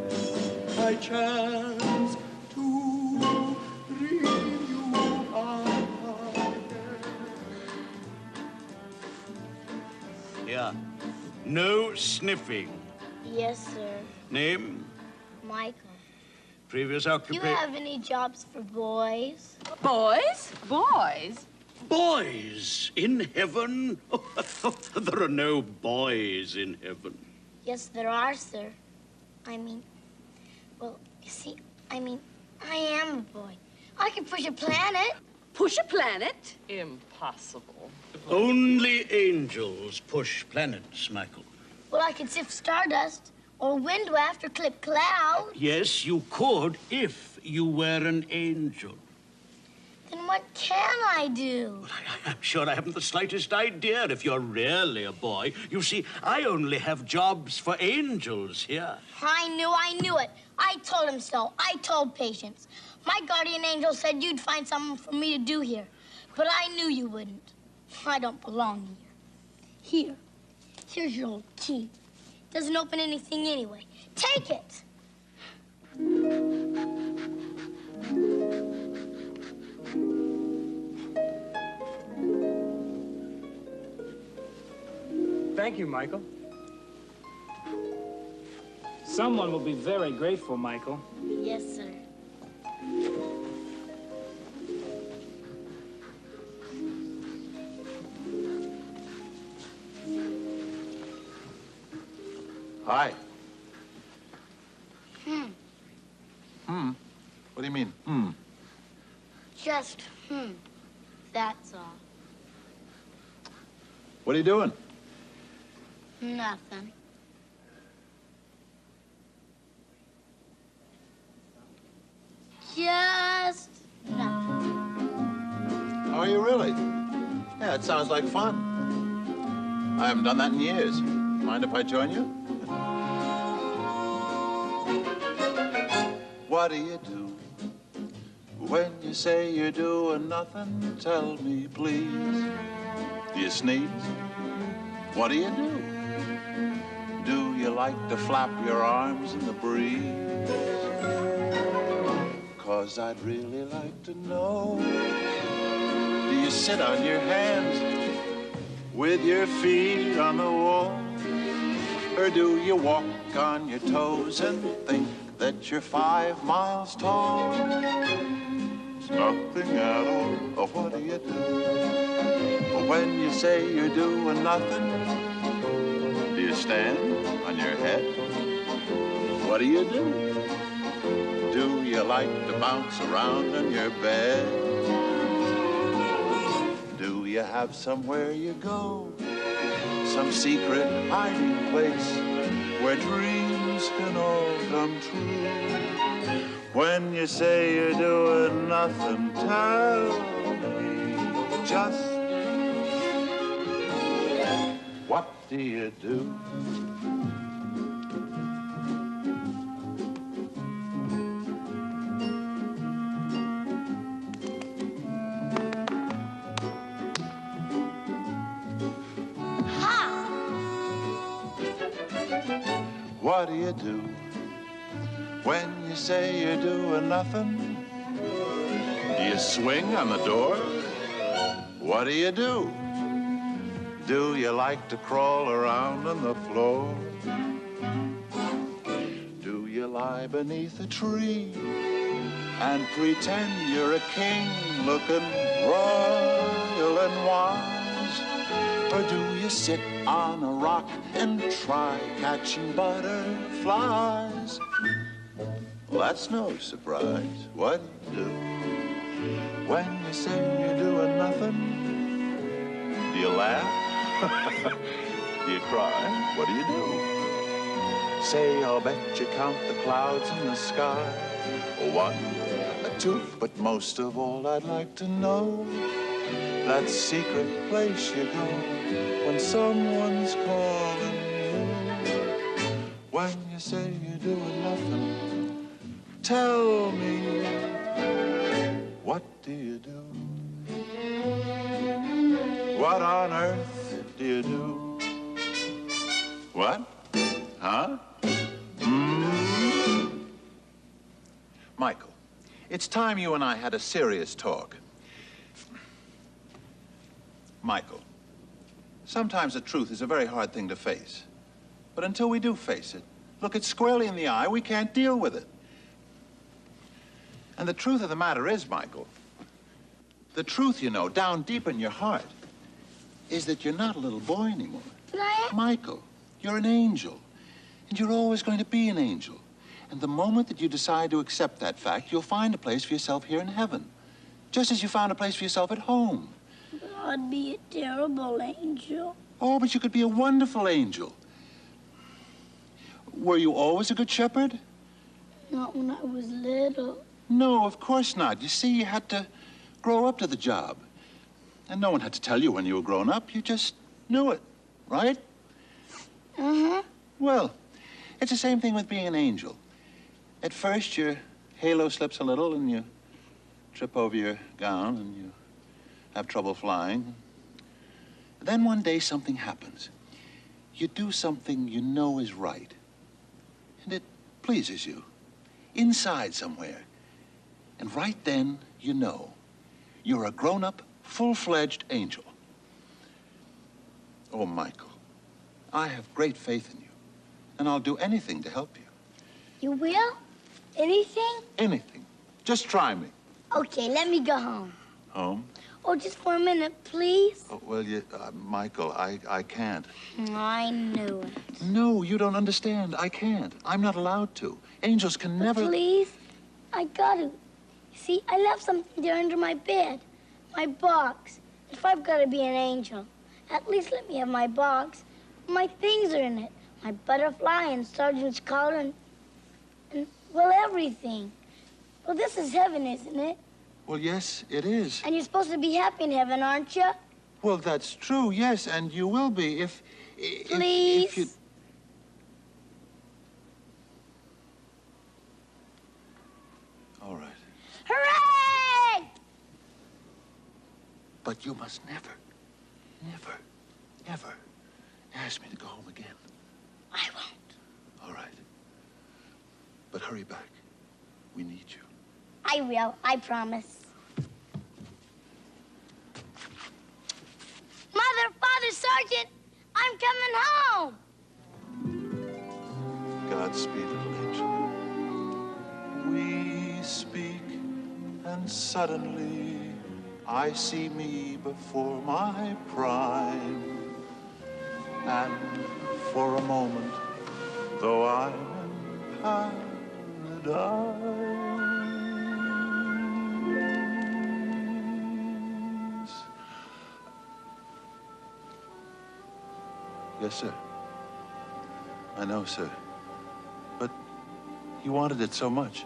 I chance to read you again. Yeah. No sniffing. Yes, sir. Name? Michael. Previous Do you occupation? have any jobs for boys? Boys? Boys? Boys in heaven? There are no boys in heaven. Yes, there are, sir. Well, you see, I am a boy. I can push a planet. Push a planet? Impossible. Only angels push planets, Michael. Well, I could sift stardust or windwaft or clip clouds. Yes, you could if you were an angel. Then what can I do? I'm sure I haven't the slightest idea if you're really a boy. You see, I only have jobs for angels here. I knew it. I told him so. I told Patience. My guardian angel said you'd find something for me to do here. But I knew you wouldn't. I don't belong here. Here's your old key. Doesn't open anything anyway. Take it. Thank you, Michael. Someone will be very grateful, Michael. Yes, sir. Hi. Hmm. What do you mean, Just That's all. What are you doing? Nothing. Just nothing. Are you really? Yeah, it sounds like fun. I haven't done that in years. Mind if I join you? What do you do when you say you're doing nothing? Tell me, please. Do you sneeze? What do you do? Do you like to flap your arms in the breeze? 'Cause I'd really like to know. Do you sit on your hands with your feet on the wall? Or do you walk on your toes and think that you're 5 miles tall? It's nothing at all. Oh, what do you do? When you say you're doing nothing, do you stand on your head? What do you do? Do you like to bounce around in your bed? Do you have somewhere you go? Some secret hiding place where dreams can all come true? When you say you're doing nothing, tell me just what do you do? What do you do when you say you're doing nothing? Do you swing on the door? What do you do? Do you like to crawl around on the floor? Do you lie beneath a tree and pretend you're a king looking royal and wise? Or do you sit on a rock and try catching butterflies? Well, that's no surprise. What do you do when you say you're doing nothing? Do you laugh? Do you cry? What do you do? Say, I'll bet you count the clouds in the sky. 1, 2, but most of all, I'd like to know that secret place you go when someone's calling you. When you say you're doing nothing, tell me, what do you do? What on earth do you do What? Huh? Michael, it's time you and I had a serious talk. Michael, sometimes the truth is a very hard thing to face. But until we do face it, look it squarely in the eye, we can't deal with it. And the truth of the matter is, Michael, the truth, you know, down deep in your heart, is that you're not a little boy anymore. Michael, you're an angel. And you're always going to be an angel. And the moment that you decide to accept that fact, you'll find a place for yourself here in heaven. Just as you found a place for yourself at home. I'd be a terrible angel. Oh, but you could be a wonderful angel. Were you always a good shepherd? Not when I was little. No, of course not. You see, you had to grow up to the job. And no one had to tell you when you were grown up. You just knew it, right? Uh-huh. Well, it's the same thing with being an angel. At first, your halo slips a little and you trip over your gown and you have trouble flying. Then one day something happens. You do something you know is right. And it pleases you. Inside somewhere. And right then, you know. You're a grown-up, full-fledged angel. Oh, Michael, I have great faith in you. And I'll do anything to help you. You will? Anything? Anything. Just try me. Okay, let me go home. Home? Oh, just for a minute, please. Oh, well, Michael, I can't. I knew it. No, you don't understand. I can't. I'm not allowed to. Angels can never... Please, I gotta. You see, I left something there under my bed. My box. If I've got to be an angel, at least let me have my box. My things are in it. My butterfly and sergeant's collar and, well, everything. Well, this is heaven, isn't it? Well, yes, it is. And you're supposed to be happy in heaven, aren't you? Well, that's true, yes, and you will be if Please? If you... All right. Hooray! But you must never, ever ask me to go home again. I won't. All right. But hurry back. We need you. I will, I promise. Mother, Father, Sergeant, I'm coming home. Godspeed, little angel. We speak, and suddenly I see me before my prime. And for a moment, though I'm in paradise, yes, sir. I know, sir. But you wanted it so much.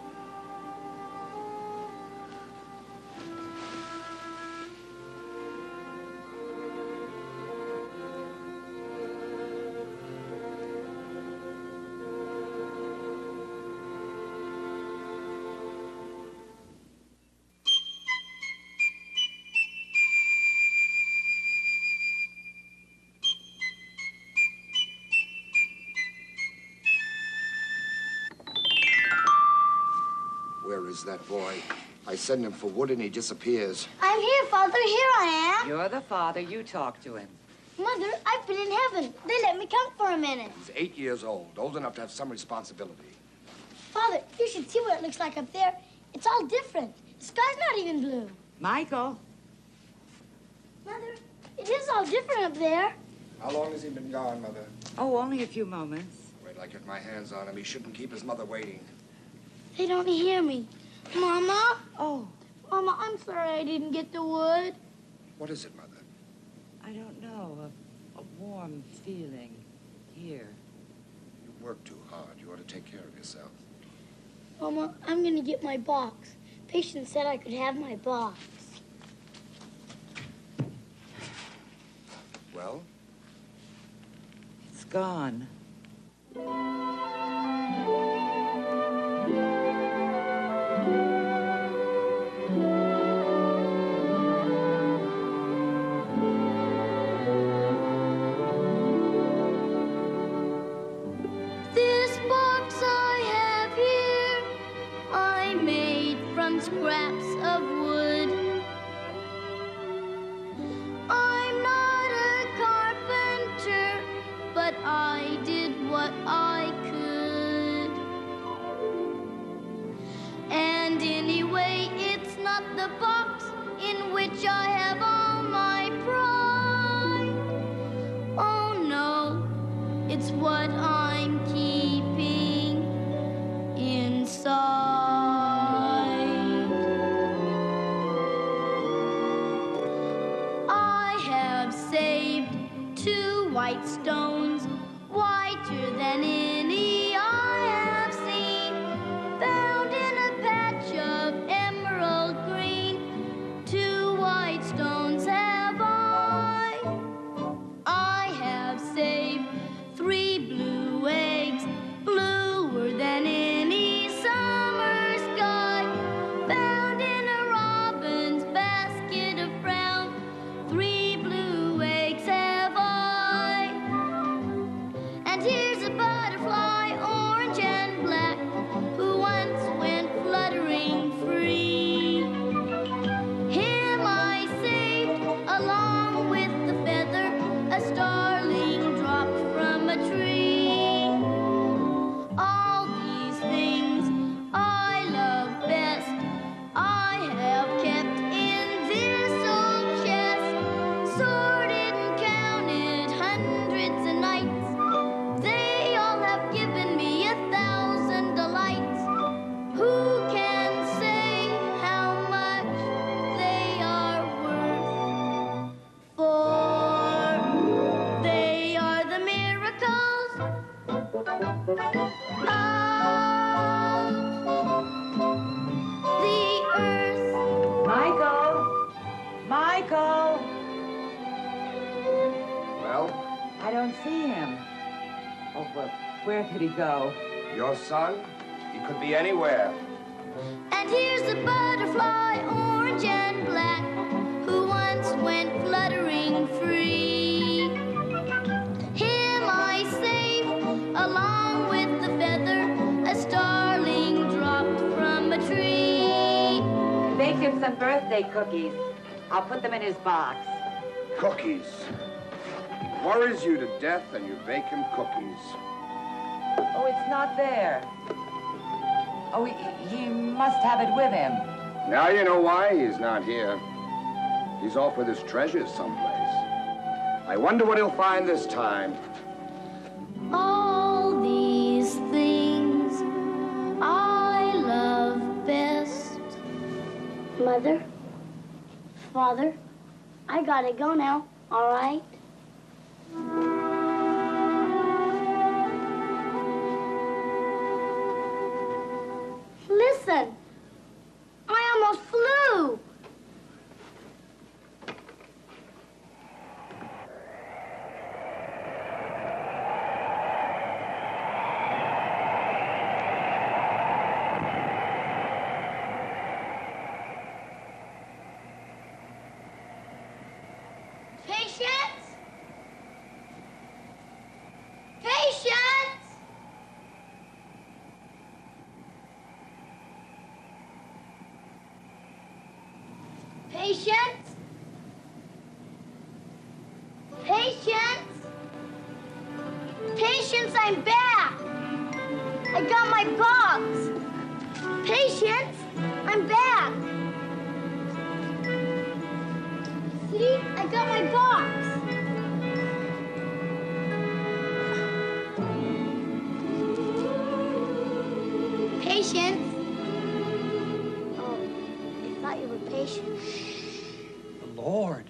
Where is that boy? I send him for wood and he disappears. I'm here, Father. Here I am. You're the father. You talk to him. Mother, I've been in heaven. They let me come for a minute. He's 8 years old enough to have some responsibility. Father, you should see what it looks like up there. It's all different. The sky's not even blue. Michael. Mother, it is all different up there. How long has he been gone, Mother? Oh, only a few moments. Wait till I get my hands on him. He shouldn't keep his mother waiting. They don't hear me. Mama? Oh. Mama, I'm sorry I didn't get the wood. What is it, Mother? I don't know. A warm feeling here. You work too hard. You ought to take care of yourself. Mama, I'm going to get my box. Patient said I could have my box. Well? It's gone. and scraps of wood. I'm not a carpenter, but I did what I could. And anyway, it's not the box in which I have all my pride. Oh no, it's what I'm keeping inside. I have saved 2 white stones, whiter than any I have seen, found in a patch of emerald green. 2 white stones have I. I have saved 3 blue eggs, bluer than any summer sky, found in a robin's basket of brown. 3 blue eggs have I. And here's a butterfly, orange and black, who once went fluttering free. Him I saved along with the feather a starling dropped from a tree. All these things I love best I have kept in this old chest, sorted and counted hundreds of nights. They all have given me 1,000 delights. Who can say how much they are worth? For they are the miracles of the earth. Michael! Michael! Well, I don't see him. Oh, well, where could he go? your son? He could be anywhere. And here's a butterfly, orange and black, who once went fluttering free. Him I saved along with the feather a starling dropped from a tree. Bake him some birthday cookies. I'll put them in his box. Cookies. Worries you to death and you bake him cookies. Oh, it's not there. Oh, he must have it with him. Now you know why he's not here. He's off with his treasures someplace. I wonder what he'll find this time. All these things I love best. Mother, Father, I gotta go now, all right? Listen, I almost flew. Patience! Patience! Patience! Patience! Patience, I'm back! I got my box! Patience, I'm back! See? I got my box! Patience? Oh, I thought you were patient. The Lord.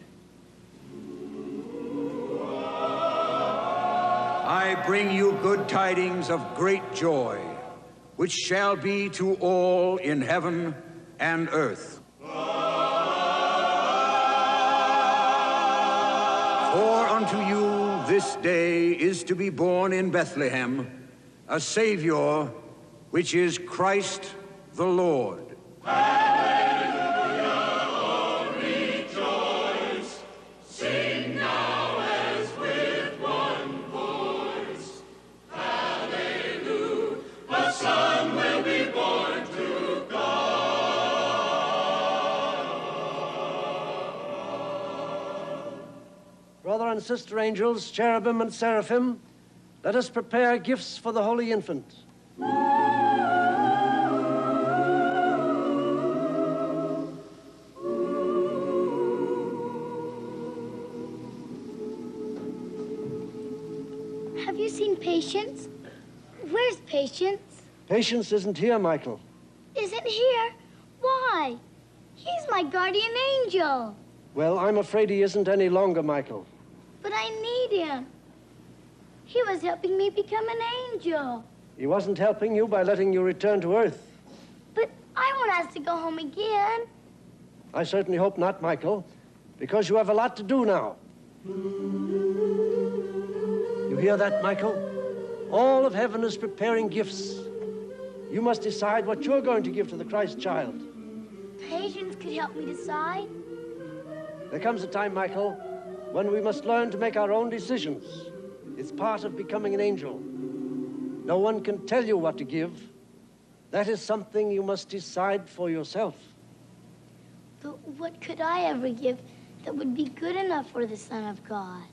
I bring you good tidings of great joy, which shall be to all in heaven and earth. For unto you this day is to be born in Bethlehem a Savior, which is Christ the Lord. A son will be born to God. and sister angels, cherubim and seraphim, let us prepare gifts for the Holy Infant. Have you seen Patience? Where's Patience? Patience isn't here, Michael. Isn't here? Why? He's my guardian angel. Well, I'm afraid he isn't any longer, Michael. But I need him. He was helping me become an angel. He wasn't helping you by letting you return to Earth. But I won't ask to go home again. I certainly hope not, Michael, because you have a lot to do now. You hear that, Michael? All of heaven is preparing gifts. You must decide what you're going to give to the Christ child. Patience could help me decide. There comes a time, Michael, when we must learn to make our own decisions. It's part of becoming an angel. No one can tell you what to give. That is something you must decide for yourself. But what could I ever give that would be good enough for the Son of God?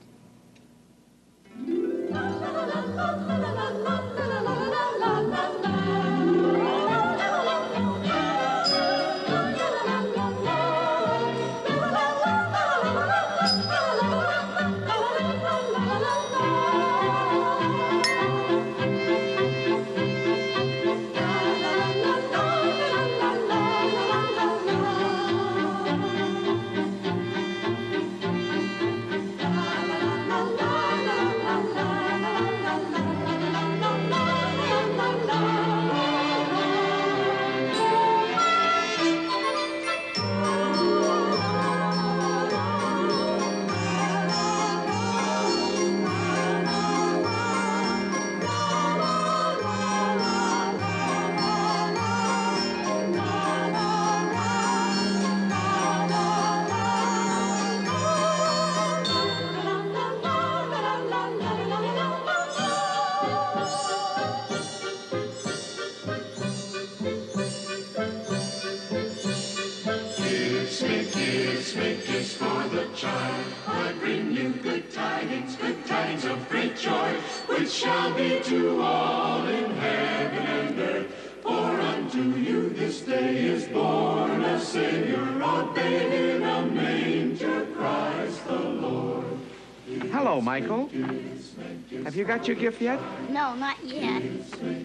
Shall be to all in heaven and earth. For unto you this day is born a Savior, a babe in a manger, Christ the Lord. Hello, Michael. Have you got your gift yet? No, not yet.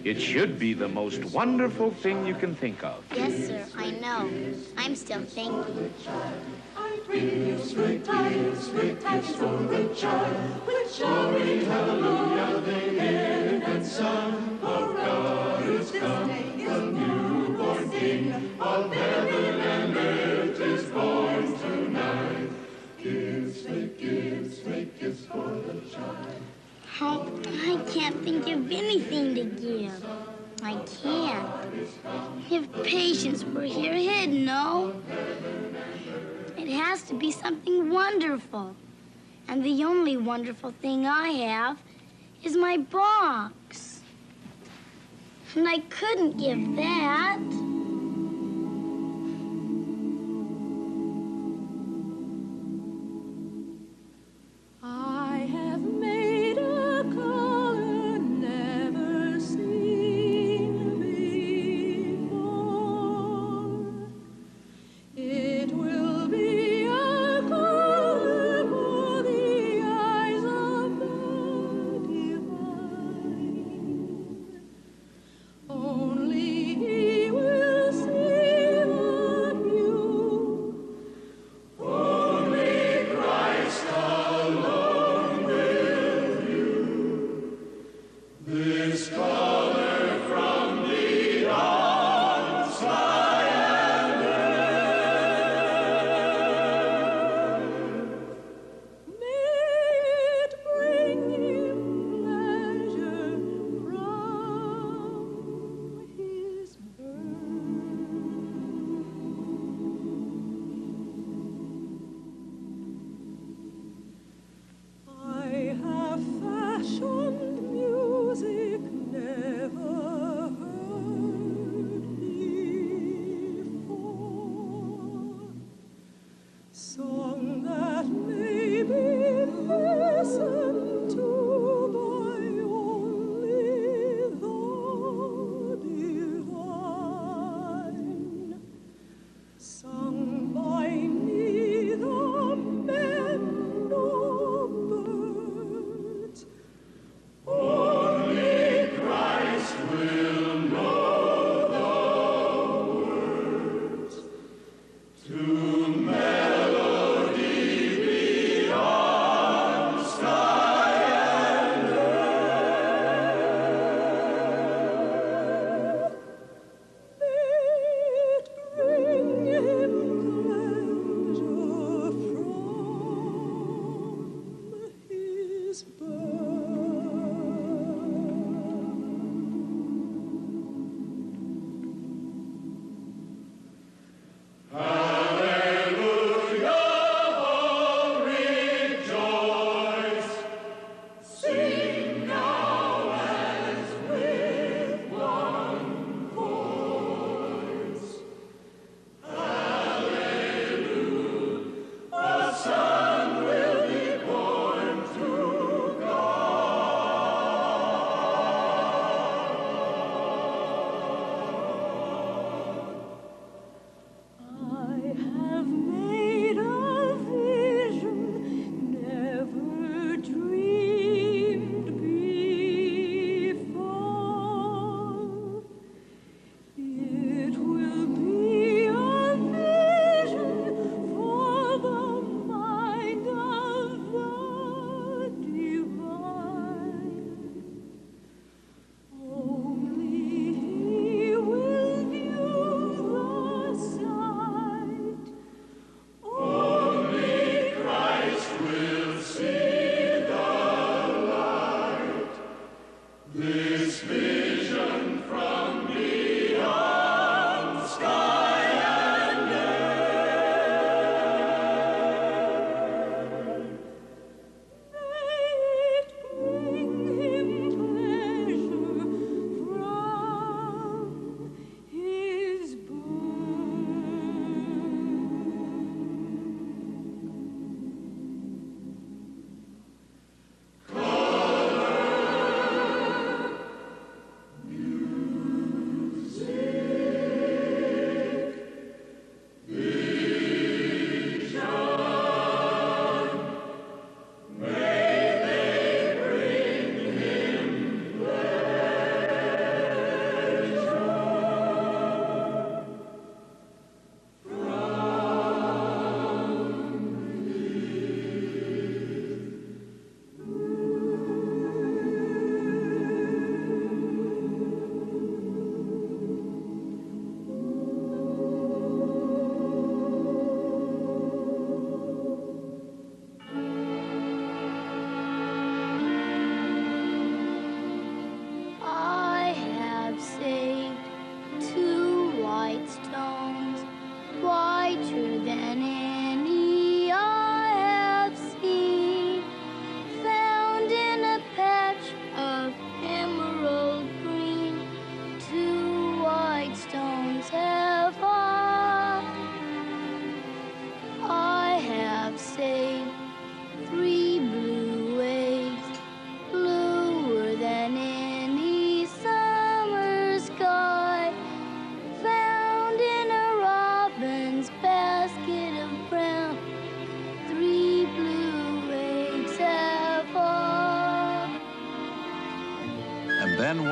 It should be the most wonderful thing you can think of. Yes, sir, I know. I'm still thinking. I bring you sweet tidings for the child. With glory, hallelujah, they hear and sung. For God is come, the newborn King of heaven and earth is born tonight. Gifts, make gifts for the child. I can't think of anything to give. I can't. If Patience were here, he'd know. It has to be something wonderful. And the only wonderful thing I have is my box. And I couldn't give that. I have made a color never seen before. It will be a color for the eyes of the divine. Only He will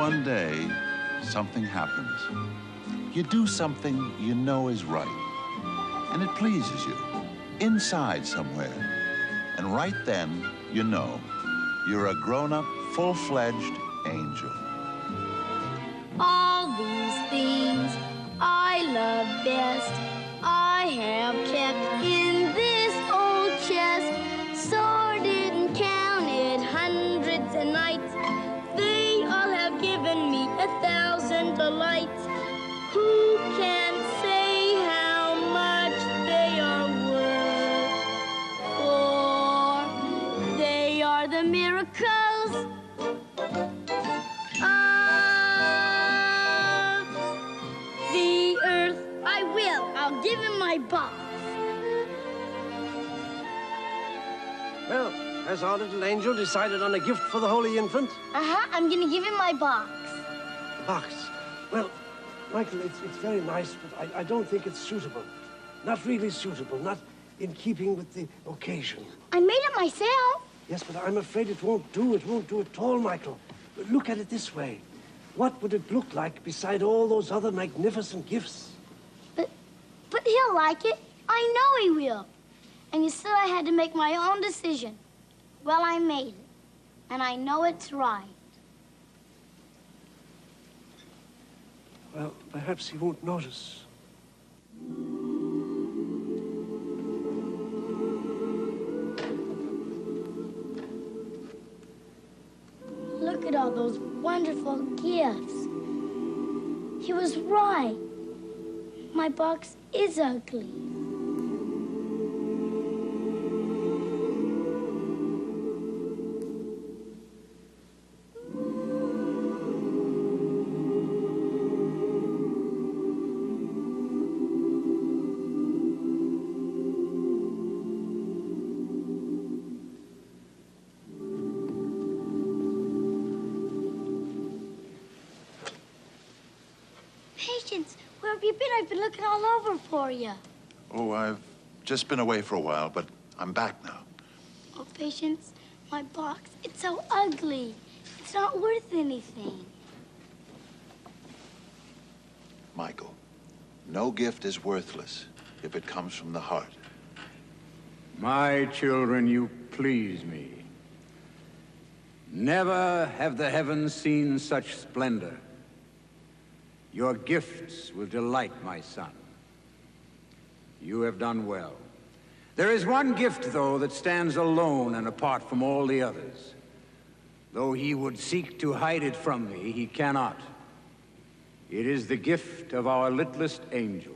one day, something happens. You do something you know is right, and it pleases you, inside somewhere. And right then, you know, you're a grown-up, full-fledged angel. All these things I love best, I have kept in this old chest, sorted and counted hundreds of nights. They all have given me 1,000 delights. Who can say how much they are worth? For they are the miracles of the earth. I'll give him my box. Well, has our little angel decided on a gift for the Holy Infant? I'm gonna give him my box. The box. Well, Michael, it's very nice, but I don't think it's suitable. Not really suitable, not in keeping with the occasion. I made it myself. Yes, but I'm afraid it won't do. It won't do at all, Michael. Look at it this way. What would it look like beside all those other magnificent gifts? But he'll like it. I know he will. And you said I had to make my own decision. Well, I made it. And I know it's right. Well, perhaps he won't notice. Look at all those wonderful gifts. He was right. My box is ugly. Patience, where have you been? I've been looking all over for you. Oh, I've just been away for a while, but I'm back now. Oh, Patience, my box, it's so ugly. It's not worth anything. Michael, no gift is worthless if it comes from the heart. My children, you please me. Never have the heavens seen such splendor. Your gifts will delight my son. You have done well. There is one gift, though, that stands alone and apart from all the others. Though he would seek to hide it from me, he cannot. It is the gift of our littlest angel.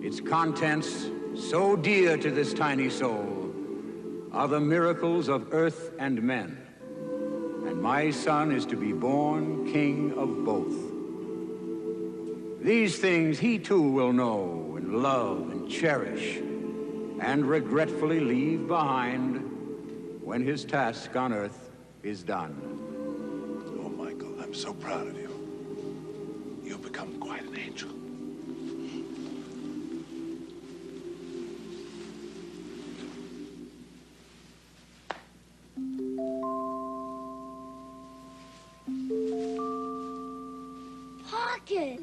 Its contents, so dear to this tiny soul, are the miracles of earth and men. And my son is to be born king of both. These things he too will know and love and cherish, and regretfully leave behind when his task on earth is done. Oh, Michael, I'm so proud of you. You've become quite an angel. Pockets.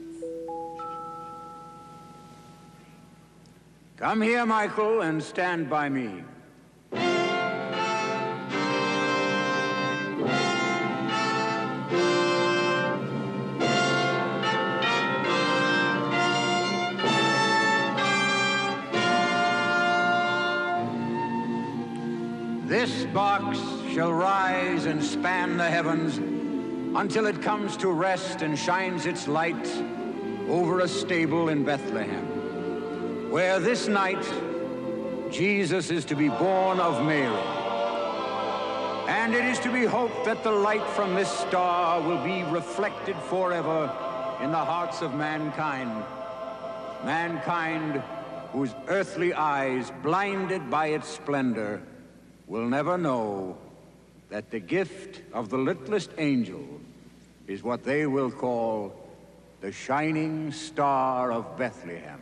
Come here, Michael, and stand by me. This box shall rise and span the heavens until it comes to rest and shines its light over a stable in Bethlehem, where this night Jesus is to be born of Mary. And it is to be hoped that the light from this star will be reflected forever in the hearts of mankind. Mankind whose earthly eyes, blinded by its splendor, will never know that the gift of the littlest angel is what they will call the shining star of Bethlehem.